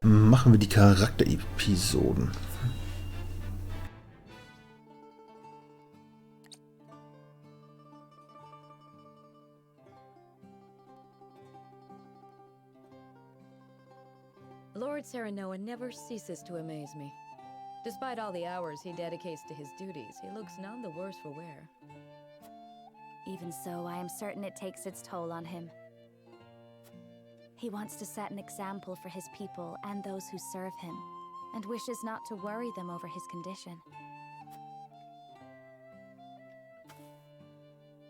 machen wir die Charakterepisoden. Lord Serenoa never ceases to amaze me. Despite all the hours he dedicates to his duties, he looks none the worse for wear. Even so, I am certain it takes its toll on him. He wants to set an example for his people and those who serve him, and wishes not to worry them over his condition.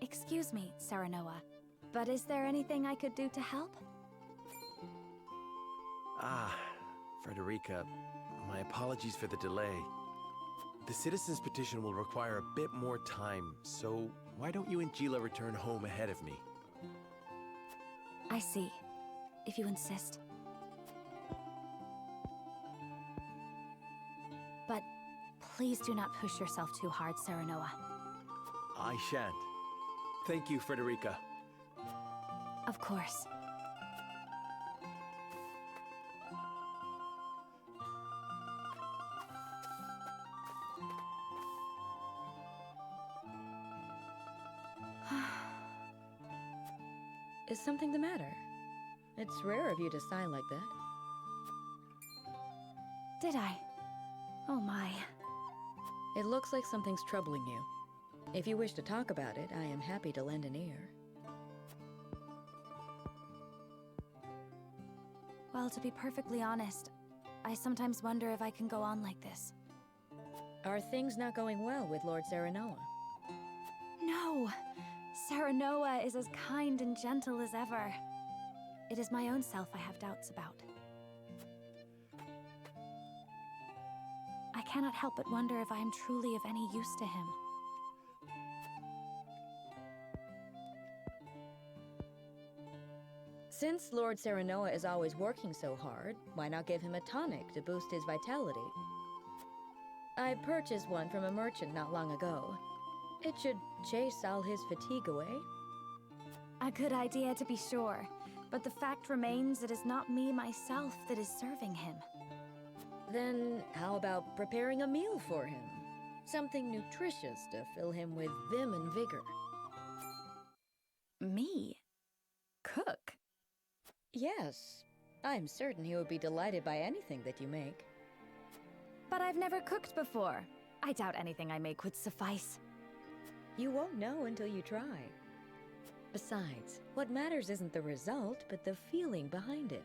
Excuse me, Serenoa, but is there anything I could do to help? Frederica, my apologies for the delay. The citizen's petition will require a bit more time, so why don't you and Geela return home ahead of me? I see, if you insist. But please do not push yourself too hard, Serenoa. I shan't. Thank you, Frederica. Of course. Is something the matter? It's rare of you to sigh like that. Did I? Oh my. It looks like something's troubling you. If you wish to talk about it, I am happy to lend an ear. Well, to be perfectly honest, I sometimes wonder if I can go on like this. Are things not going well with Lord Serenoa? No! Serenoa is as kind and gentle as ever. It is my own self I have doubts about. I cannot help but wonder if I am truly of any use to him. Since Lord Serenoa is always working so hard, why not give him a tonic to boost his vitality? I purchased one from a merchant not long ago. It should chase all his fatigue away. A good idea to be sure, but the fact remains it is not me myself that is serving him. Then how about preparing a meal for him? Something nutritious to fill him with vim and vigor. Me? Cook? Yes, I'm certain he would be delighted by anything that you make. But I've never cooked before. I doubt anything I make would suffice. You won't know until you try. Besides, what matters isn't the result, but the feeling behind it.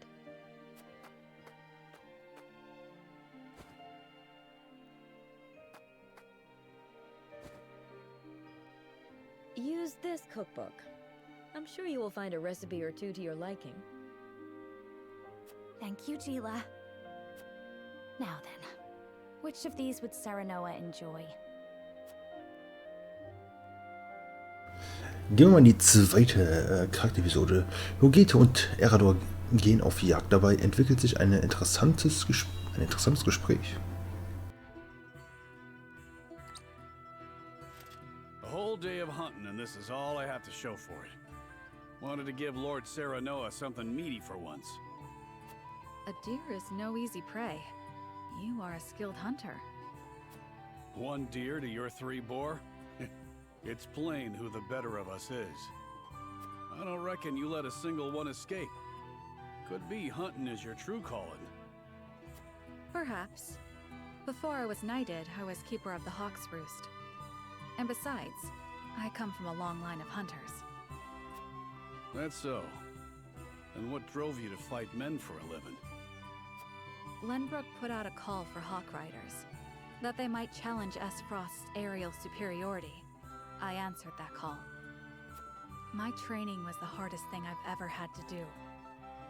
Use this cookbook. I'm sure you will find a recipe or two to your liking. Thank you, Geela. Now then, which of these would Serenoa enjoy? Gehen wir mal in die zweite Charakterepisode. Hughette und Erador gehen auf Jagd. Dabei entwickelt sich ein interessantes Gespräch. A whole day of hunting, and this is all I have to show for it. Wanted to give Lord Serenoa something meaty for once. A deer is no easy prey. You are a skilled hunter. One deer to your 3 boar? It's plain who the better of us is. I don't reckon you let a single one escape. Could be hunting is your true calling. Perhaps. Before I was knighted, I was keeper of the Hawk's Roost. And besides, I come from a long line of hunters. That's so. And what drove you to fight men for a living? Lenbrook put out a call for hawk riders, that they might challenge Aesfrost's aerial superiority. I answered that call. My training was the hardest thing I've ever had to do.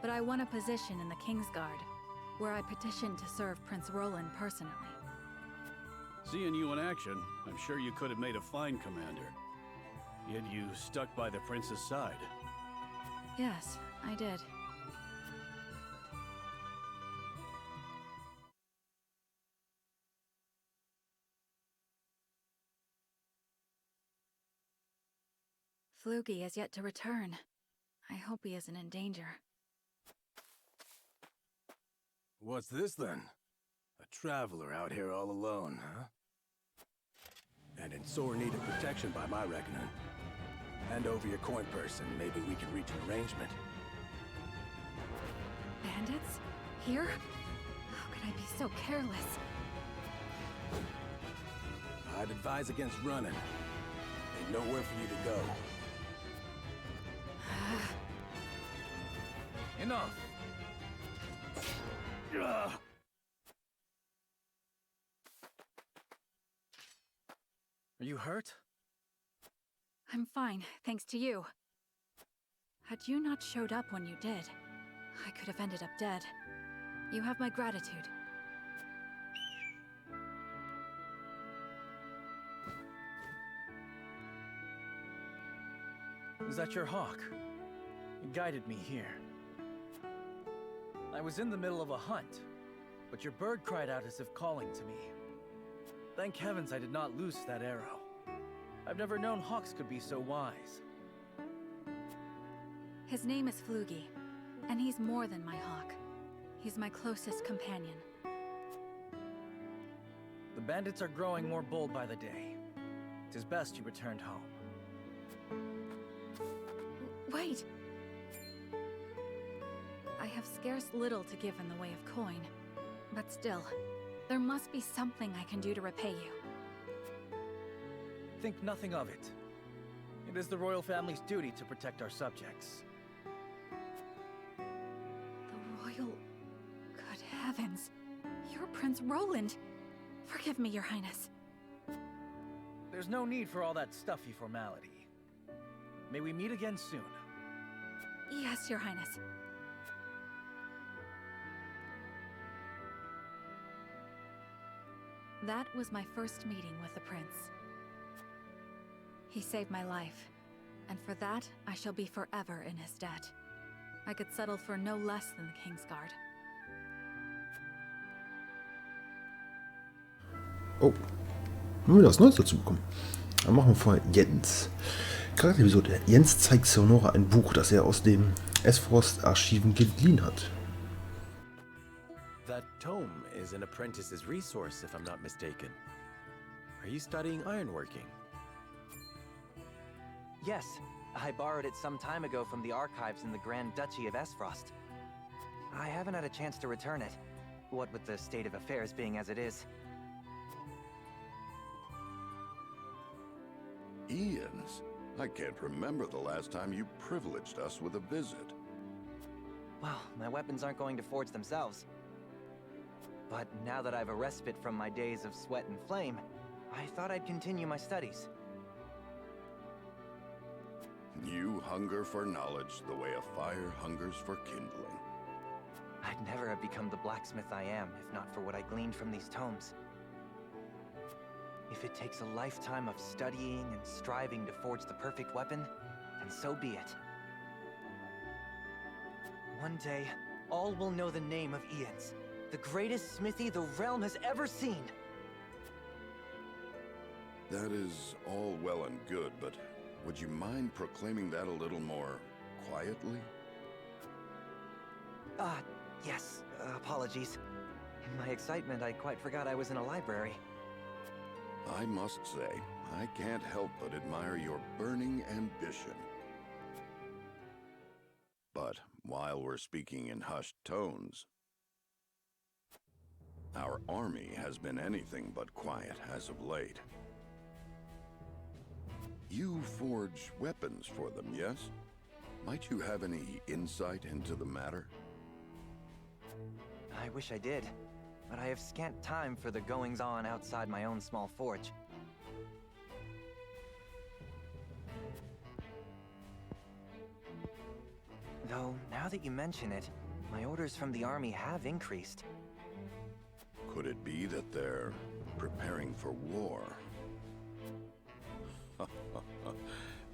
But I won a position in the Kingsguard, where I petitioned to serve Prince Roland personally. Seeing you in action, I'm sure you could have made a fine commander. Yet you stuck by the prince's side. Yes, I did. Flugy has yet to return. I hope he isn't in danger. What's this then? A traveler out here all alone, huh? And in sore need of protection by my reckoning. Hand over your coin purse and maybe we can reach an arrangement. Bandits? Here? How could I be so careless? I'd advise against running. Ain't nowhere for you to go. Enough! Are you hurt? I'm fine, thanks to you. Had you not showed up when you did, I could have ended up dead. You have my gratitude. Is that your hawk? It guided me here. I was in the middle of a hunt, but your bird cried out as if calling to me. Thank heavens I did not loose that arrow. I've never known hawks could be so wise. His name is Flugy, and he's more than my hawk. He's my closest companion. The bandits are growing more bold by the day. 'Tis best you returned home. Wait! I have scarce little to give in the way of coin, but still, there must be something I can do to repay you. Think nothing of it. It is the royal family's duty to protect our subjects. The royal... Good heavens! You're Prince Roland! Forgive me, Your Highness. There's no need for all that stuffy formality. May we meet again soon. Yes, Your Highness. That was my first meeting with the prince. He saved my life, and for that, I shall be forever in his debt. I could settle for no less than the King's Guard. Oh, haben wir was Neues dazu bekommen. Dann machen wir vorher Jens. Charakterepisode. Jens zeigt Serenoa ein Buch, das er aus dem Aesfroster Archiven geliehen hat. That tome is an apprentice's resource, if I'm not mistaken. Are you studying ironworking? Yes, I borrowed it some time ago from the archives in the Grand Duchy of Aesfrost. I haven't had a chance to return it, what with the state of affairs being as it is. Ian's? I can't remember the last time you privileged us with a visit. Well, my weapons aren't going to forge themselves. But now that I've a respite from my days of sweat and flame, I thought I'd continue my studies. You hunger for knowledge the way a fire hungers for kindling. I'd never have become the blacksmith I am if not for what I gleaned from these tomes. If it takes a lifetime of studying and striving to forge the perfect weapon, then so be it. One day, all will know the name of Ian's, the greatest smithy the realm has ever seen. That is all well and good, but would you mind proclaiming that a little more quietly? Yes, apologies. In my excitement, I quite forgot I was in a library. I must say, I can't help but admire your burning ambition. But while we're speaking in hushed tones, our army has been anything but quiet as of late. You forge weapons for them, yes? Might you have any insight into the matter? I wish I did, but I have scant time for the goings-on outside my own small forge. Though, now that you mention it, my orders from the army have increased. Could it be that they're preparing for war?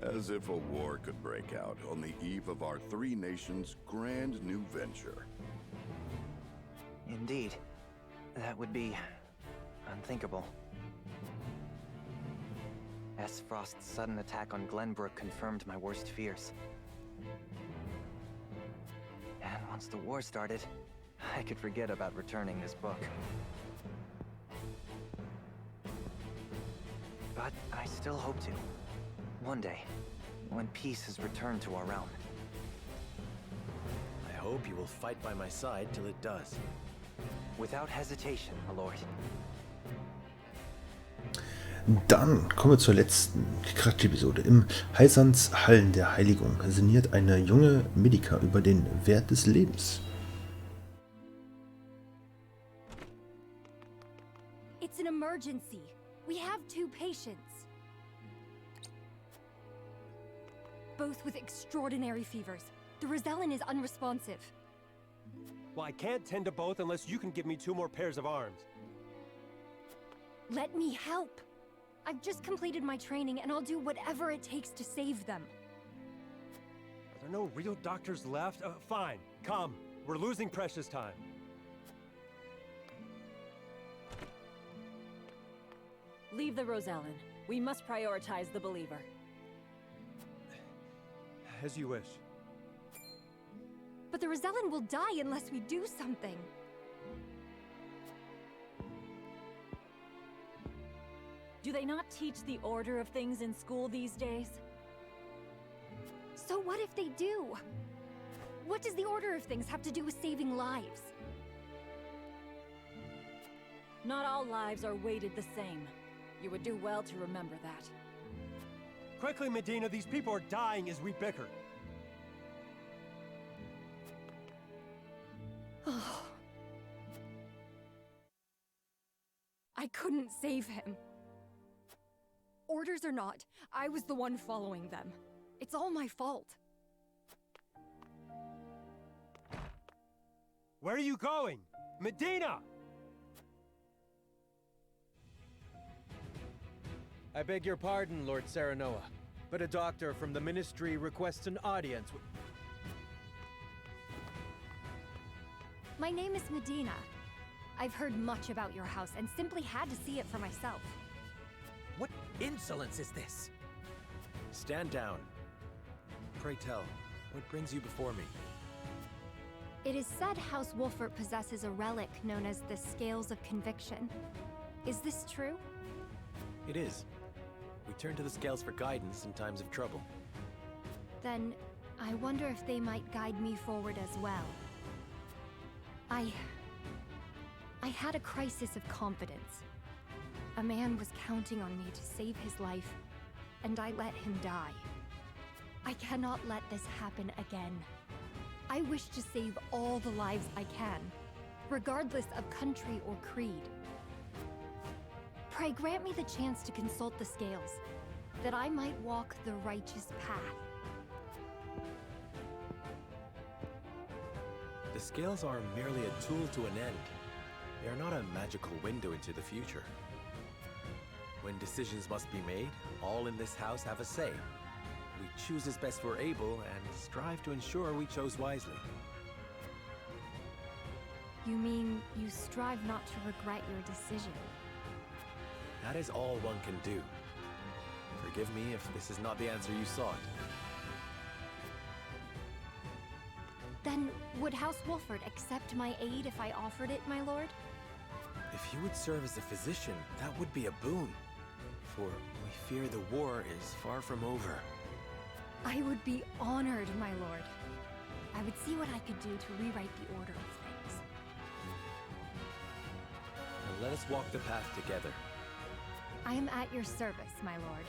As if a war could break out on the eve of our three nations' grand new venture. Indeed. That would be unthinkable. Aesfrost's sudden attack on Glenbrook confirmed my worst fears. And once the war started, I could forget about returning this book. But I still hope to. One day, when peace has returned to our realm. I hope you will fight by my side till it does. Without hesitation, my lord. Dann kommen wir zur letzten Charakterepisode. Im Heissands Hallen der Heilung sinniert eine junge Medica über den Wert des Lebens. It's an emergency. We have 2 patients. Both with extraordinary fevers. The Rosellan is unresponsive. Well, I can't tend to both unless you can give me 2 more pairs of arms. Let me help. I've just completed my training and I'll do whatever it takes to save them. Are there no real doctors left? Fine, come. We're losing precious time. Leave the Rosellan. We must prioritize the believer. As you wish. But the Rosellan will die unless we do something. Do they not teach the order of things in school these days? So what if they do? What does the order of things have to do with saving lives? Not all lives are weighted the same. You would do well to remember that. Quickly, Medina, these people are dying as we bicker. I couldn't save him. Orders or not, I was the one following them. It's all my fault. Where are you going? Medina! I beg your pardon, Lord Serenoa, but a doctor from the Ministry requests an audience with... My name is Medina. I've heard much about your house and simply had to see it for myself. What insolence is this? Stand down. Pray tell, what brings you before me? It is said House Wolfert possesses a relic known as the Scales of Conviction. Is this true? It is. We turn to the scales for guidance in times of trouble. Then, I wonder if they might guide me forward as well. I had a crisis of confidence. A man was counting on me to save his life, and I let him die. I cannot let this happen again. I wish to save all the lives I can, regardless of country or creed. Pray grant me the chance to consult the scales, that I might walk the righteous path. The scales are merely a tool to an end. They are not a magical window into the future. When decisions must be made, all in this house have a say. We choose as best we're able and strive to ensure we chose wisely. You mean you strive not to regret your decision? That is all one can do. Forgive me if this is not the answer you sought. Then, would House Wolfert accept my aid if I offered it, my lord? If you would serve as a physician, that would be a boon. For we fear the war is far from over. I would be honored, my lord. I would see what I could do to rewrite the order of things. And let us walk the path together. I am at your service, my lord.